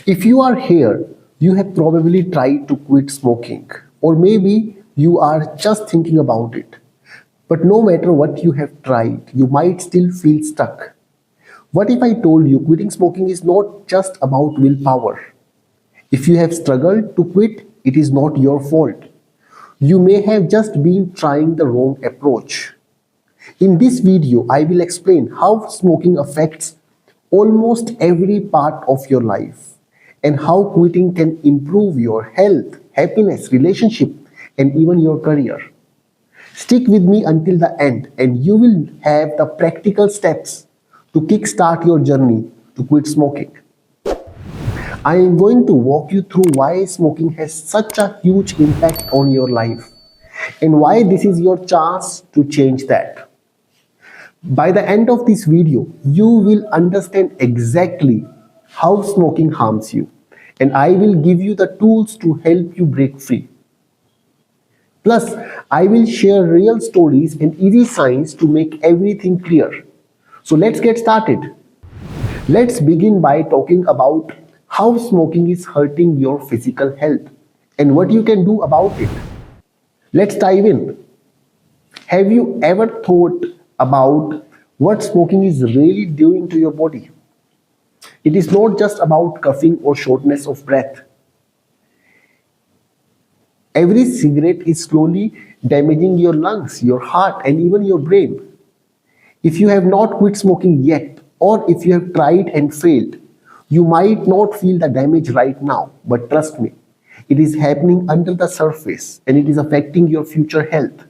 If you are here, you have probably tried to quit smoking, or maybe you are just thinking about it. But no matter what you have tried, you might still feel stuck. What if I told you quitting smoking is not just about willpower? If you have struggled to quit, it is not your fault. You may have just been trying the wrong approach. In this video, I will explain how smoking affects almost every part of your life and how quitting can improve your health, happiness, relationship, and even your career. Stick with me until the end and you will have the practical steps to kickstart your journey to quit smoking. I am going to walk you through why smoking has such a huge impact on your life and why this is your chance to change that. By the end of this video, you will understand exactly how smoking harms you, and I will give you the tools to help you break free. Plus, I will share real stories and easy signs to make everything clear. So let's get started. Let's begin by talking about how smoking is hurting your physical health and what you can do about it. Let's dive in. Have you ever thought about what smoking is really doing to your body? It is not just about coughing or shortness of breath. Every cigarette is slowly damaging your lungs, your heart, and even your brain. If you have not quit smoking yet, or if you have tried and failed, you might not feel the damage right now, but trust me, it is happening under the surface and it is affecting your future health.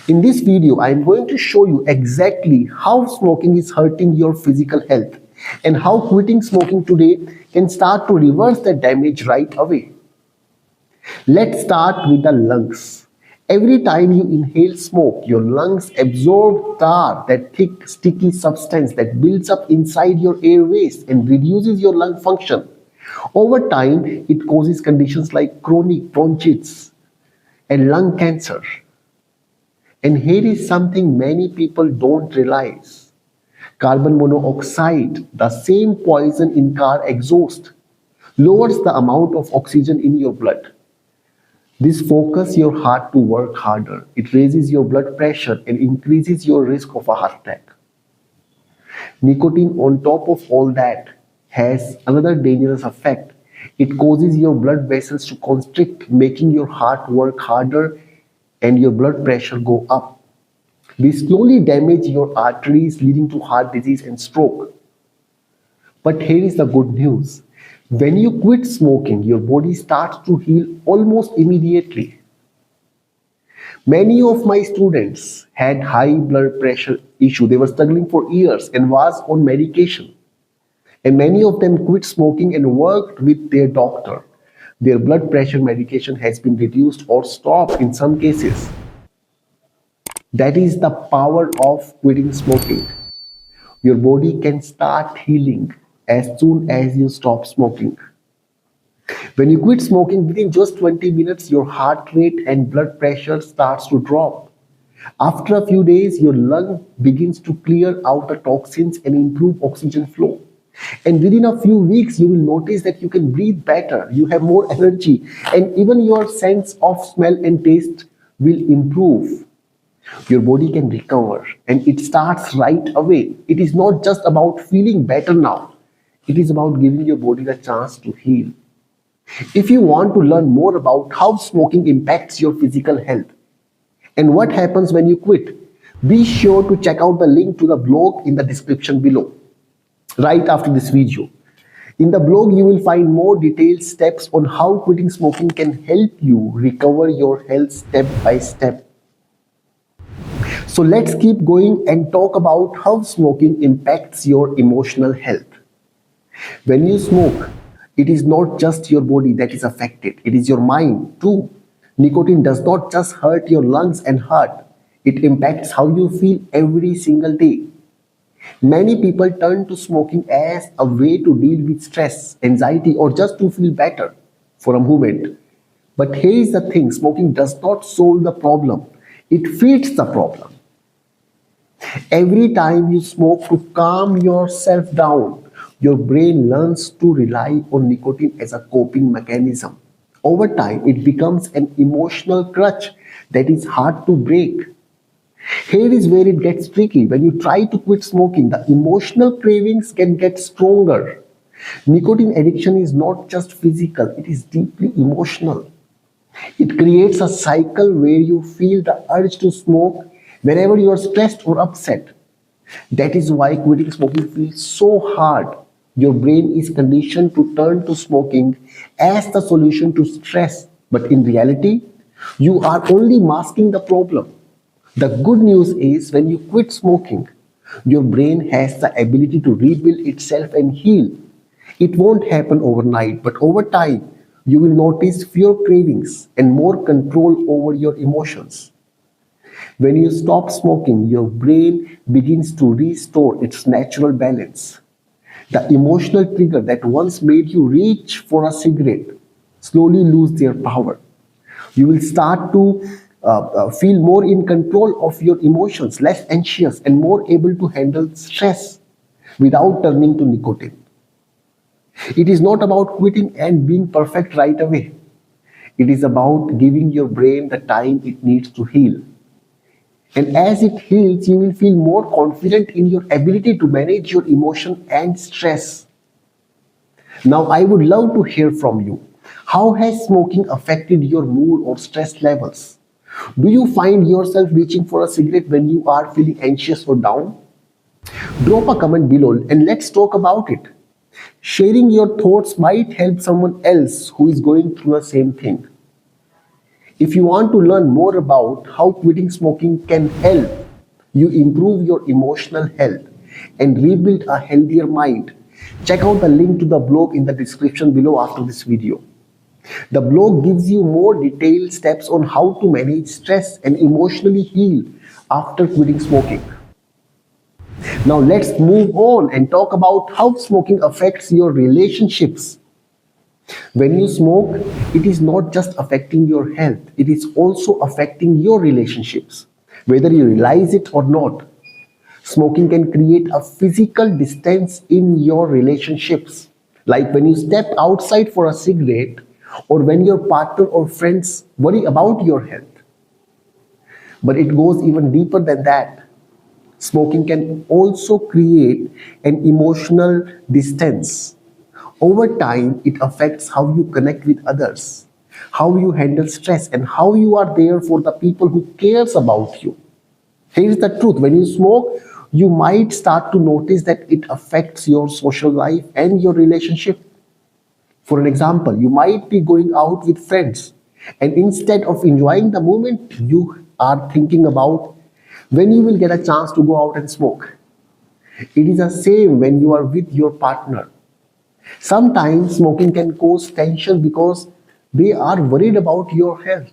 In this video, I am going to show you exactly how smoking is hurting your physical health and how quitting smoking today can start to reverse the damage right away. Let's start with the lungs. Every time you inhale smoke, your lungs absorb tar, that thick, sticky substance that builds up inside your airways and reduces your lung function. Over time, it causes conditions like chronic bronchitis and lung cancer. And here is something many people don't realize. Carbon monoxide, the same poison in car exhaust, lowers the amount of oxygen in your blood. This focuses your heart to work harder. It raises your blood pressure and increases your risk of a heart attack. Nicotine, on top of all that, has another dangerous effect. It causes your blood vessels to constrict, making your heart work harder and your blood pressure go up. This slowly damages your arteries, leading to heart disease and stroke. But here is the good news. When you quit smoking, your body starts to heal almost immediately. Many of my students had high blood pressure issue. They were struggling for years and was on medication. And many of them quit smoking and worked with their doctor. Their blood pressure medication has been reduced or stopped in some cases. That is the power of quitting smoking. Your body can start healing as soon as you stop smoking. When you quit smoking, within just 20 minutes, your heart rate and blood pressure starts to drop. After a few days, your lung begins to clear out the toxins and improve oxygen flow. And within a few weeks, you will notice that you can breathe better, you have more energy, and even your sense of smell and taste will improve. Your body can recover, and it starts right away. It is not just about feeling better now. It is about giving your body the chance to heal. If you want to learn more about how smoking impacts your physical health and what happens when you quit, be sure to check out the link to the blog in the description below, right after this video. In the blog, you will find more detailed steps on how quitting smoking can help you recover your health step by step. So let's keep going and talk about how smoking impacts your emotional health. When you smoke, it is not just your body that is affected, it is your mind too. Nicotine does not just hurt your lungs and heart, it impacts how you feel every single day. Many people turn to smoking as a way to deal with stress, anxiety, or just to feel better for a moment. But here is the thing, smoking does not solve the problem, it feeds the problem. Every time you smoke to calm yourself down, Your brain learns to rely on nicotine as a coping mechanism. Over time, it becomes an emotional crutch that is hard to break. Here is where it gets tricky. When you try to quit smoking, the emotional cravings can get stronger. Nicotine addiction is not just physical, it is deeply emotional. It creates a cycle where you feel the urge to smoke whenever you are stressed or upset. That is why quitting smoking feels so hard. Your brain is conditioned to turn to smoking as the solution to stress, but in reality, you are only masking the problem. The good news is when you quit smoking, your brain has the ability to rebuild itself and heal. It won't happen overnight, but over time, you will notice fewer cravings and more control over your emotions. When you stop smoking, your brain begins to restore its natural balance. The emotional trigger that once made you reach for a cigarette slowly lose their power. You will start to feel more in control of your emotions, less anxious, and more able to handle stress without turning to nicotine. It is not about quitting and being perfect right away. It is about giving your brain the time it needs to heal. And as it heals, you will feel more confident in your ability to manage your emotion and stress. Now, I would love to hear from you. How has smoking affected your mood or stress levels? Do you find yourself reaching for a cigarette when you are feeling anxious or down? Drop a comment below and let's talk about it. Sharing your thoughts might help someone else who is going through the same thing. If you want to learn more about how quitting smoking can help you improve your emotional health and rebuild a healthier mind, check out the link to the blog in the description below after this video. The blog gives you more detailed steps on how to manage stress and emotionally heal after quitting smoking. Now let's move on and talk about how smoking affects your relationships. When you smoke, it is not just affecting your health, it is also affecting your relationships. Whether you realize it or not, smoking can create a physical distance in your relationships. Like when you step outside for a cigarette, or when your partner or friends worry about your health. But it goes even deeper than that. Smoking can also create an emotional distance. Over time, it affects how you connect with others, how you handle stress, and how you are there for the people who cares about you. Here's the truth. When you smoke, you might start to notice that it affects your social life and your relationship. For an example, you might be going out with friends, and instead of enjoying the moment, you are thinking about when you will get a chance to go out and smoke. It is the same when you are with your partner. Sometimes smoking can cause tension because they are worried about your health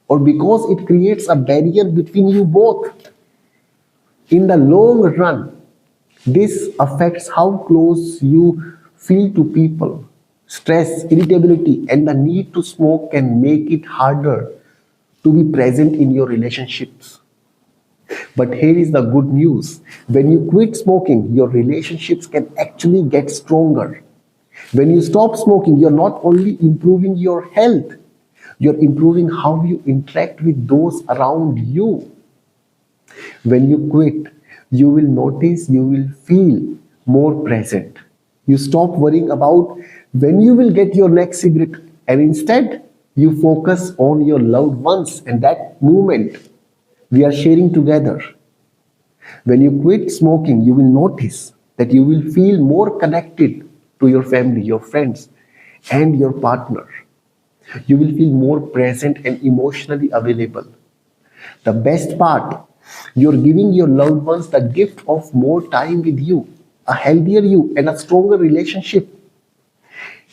or because it creates a barrier between you both. In the long run, this affects how close you feel to people. Stress, irritability, and the need to smoke can make it harder to be present in your relationships. But here is the good news. When you quit smoking, your relationships can actually get stronger. When you stop smoking, you're not only improving your health, you're improving how you interact with those around you. When you quit, you will notice you will feel more present. You stop worrying about when you will get your next cigarette and instead you focus on your loved ones and that moment we are sharing together. When you quit smoking, you will notice that you will feel more connected to your family, your friends, and your partner. You will feel more present and emotionally available. The best part, you're giving your loved ones the gift of more time with you, a healthier you, and a stronger relationship.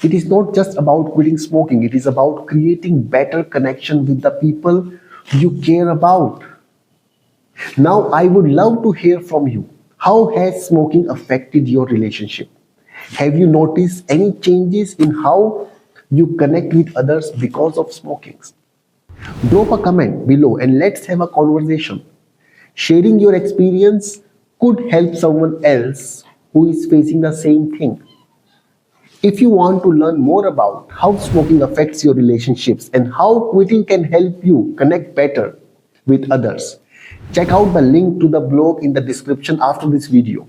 It is not just about quitting smoking, it is about creating better connection with the people you care about. Now, I would love to hear from you. How has smoking affected your relationship? Have you noticed any changes in how you connect with others because of smoking? Drop a comment below and let's have a conversation. Sharing your experience could help someone else who is facing the same thing. If you want to learn more about how smoking affects your relationships and how quitting can help you connect better with others, check out the link to the blog in the description after this video.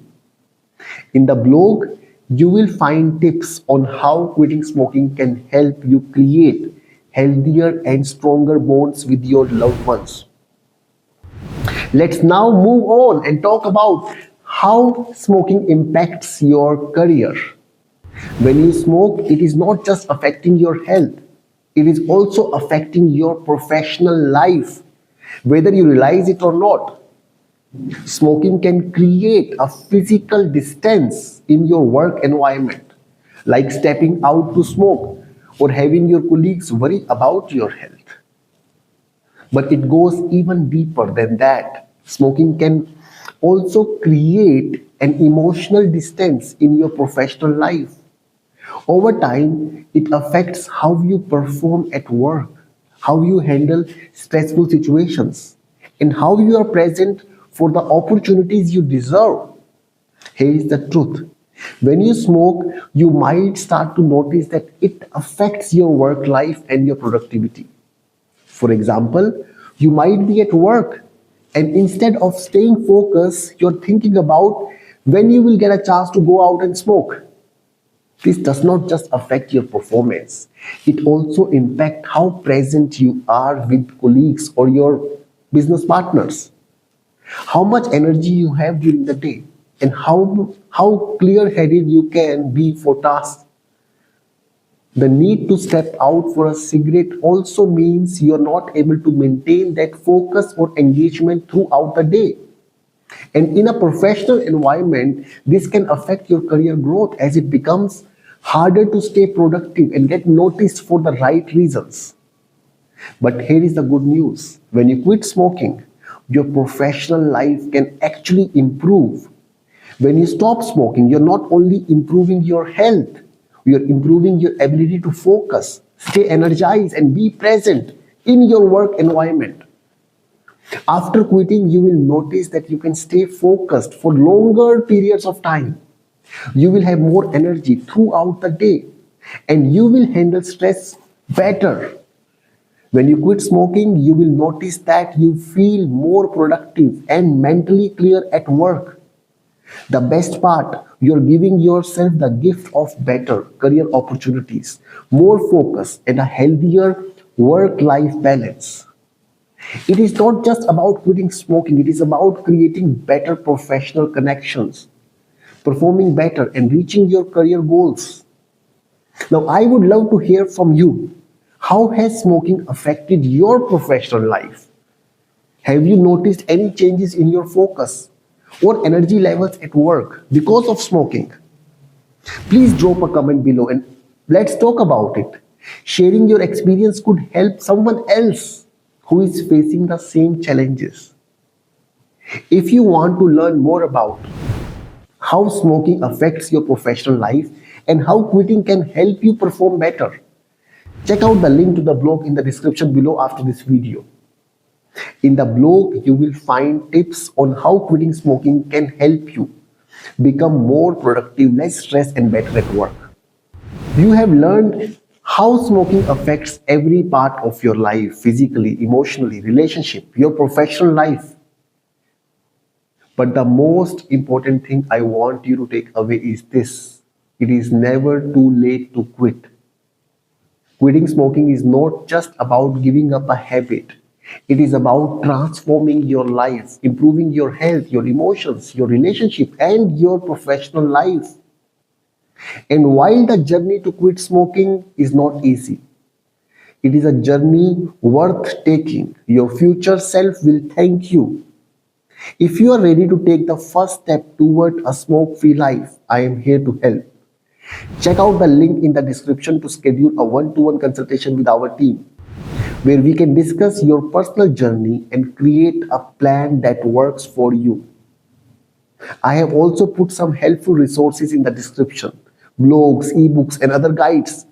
In the blog, you will find tips on how quitting smoking can help you create healthier and stronger bonds with your loved ones. Let's now move on and talk about how smoking impacts your career. When you smoke, it is not just affecting your health, it is also affecting your professional life, whether you realize it or not. Smoking can create a physical distance in your work environment, like stepping out to smoke or having your colleagues worry about your health. But it goes even deeper than that. Smoking can also create an emotional distance in your professional life. Over time, it affects how you perform at work, how you handle stressful situations, and how you are present for the opportunities you deserve. Here is the truth. When you smoke, you might start to notice that it affects your work life and your productivity. For example, you might be at work and instead of staying focused, you're thinking about when you will get a chance to go out and smoke. This does not just affect your performance, it also impacts how present you are with colleagues or your business partners, how much energy you have during the day, and how clear headed you can be for tasks. The need to step out for a cigarette also means you're not able to maintain that focus or engagement throughout the day. And in a professional environment, this can affect your career growth as it becomes harder to stay productive and get noticed for the right reasons. But here is the good news. When you quit smoking, your professional life can actually improve. When you stop smoking, you're not only improving your health, you're improving your ability to focus, stay energized, and be present in your work environment. After quitting, you will notice that you can stay focused for longer periods of time. You will have more energy throughout the day, and you will handle stress better. When you quit smoking, you will notice that you feel more productive and mentally clear at work. The best part, you're giving yourself the gift of better career opportunities, more focus, and a healthier work life balance. It is not just about quitting smoking, it is about creating better professional connections, performing better, and reaching your career goals. Now, I would love to hear from you. How has smoking affected your professional life? Have you noticed any changes in your focus or energy levels at work because of smoking? Please drop a comment below and let's talk about it. Sharing your experience could help someone else who is facing the same challenges. If you want to learn more about how smoking affects your professional life and how quitting can help you perform better, check out the link to the blog in the description below after this video. In the blog, you will find tips on how quitting smoking can help you become more productive, less stressed, and better at work. You have learned how smoking affects every part of your life, physically, emotionally, relationship, your professional life. But the most important thing I want you to take away is this: it is never too late to quit. Quitting smoking is not just about giving up a habit. It is about transforming your life, improving your health, your emotions, your relationship, and your professional life. And while the journey to quit smoking is not easy, it is a journey worth taking. Your future self will thank you. If you are ready to take the first step toward a smoke-free life, I am here to help. Check out the link in the description to schedule a one-to-one consultation with our team, where we can discuss your personal journey and create a plan that works for you. I have also put some helpful resources in the description, blogs, ebooks, and other guides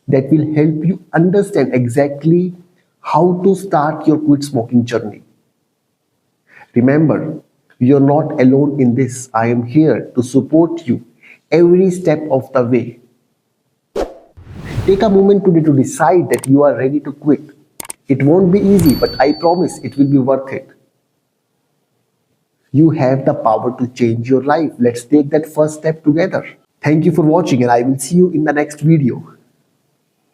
that will help you understand exactly how to start your quit smoking journey. Remember, you're not alone in this. I am here to support you every step of the way. Take a moment today to decide that you are ready to quit. It won't be easy, but I promise it will be worth it. You have the power to change your life. Let's take that first step together. Thank you for watching, and I will see you in the next video.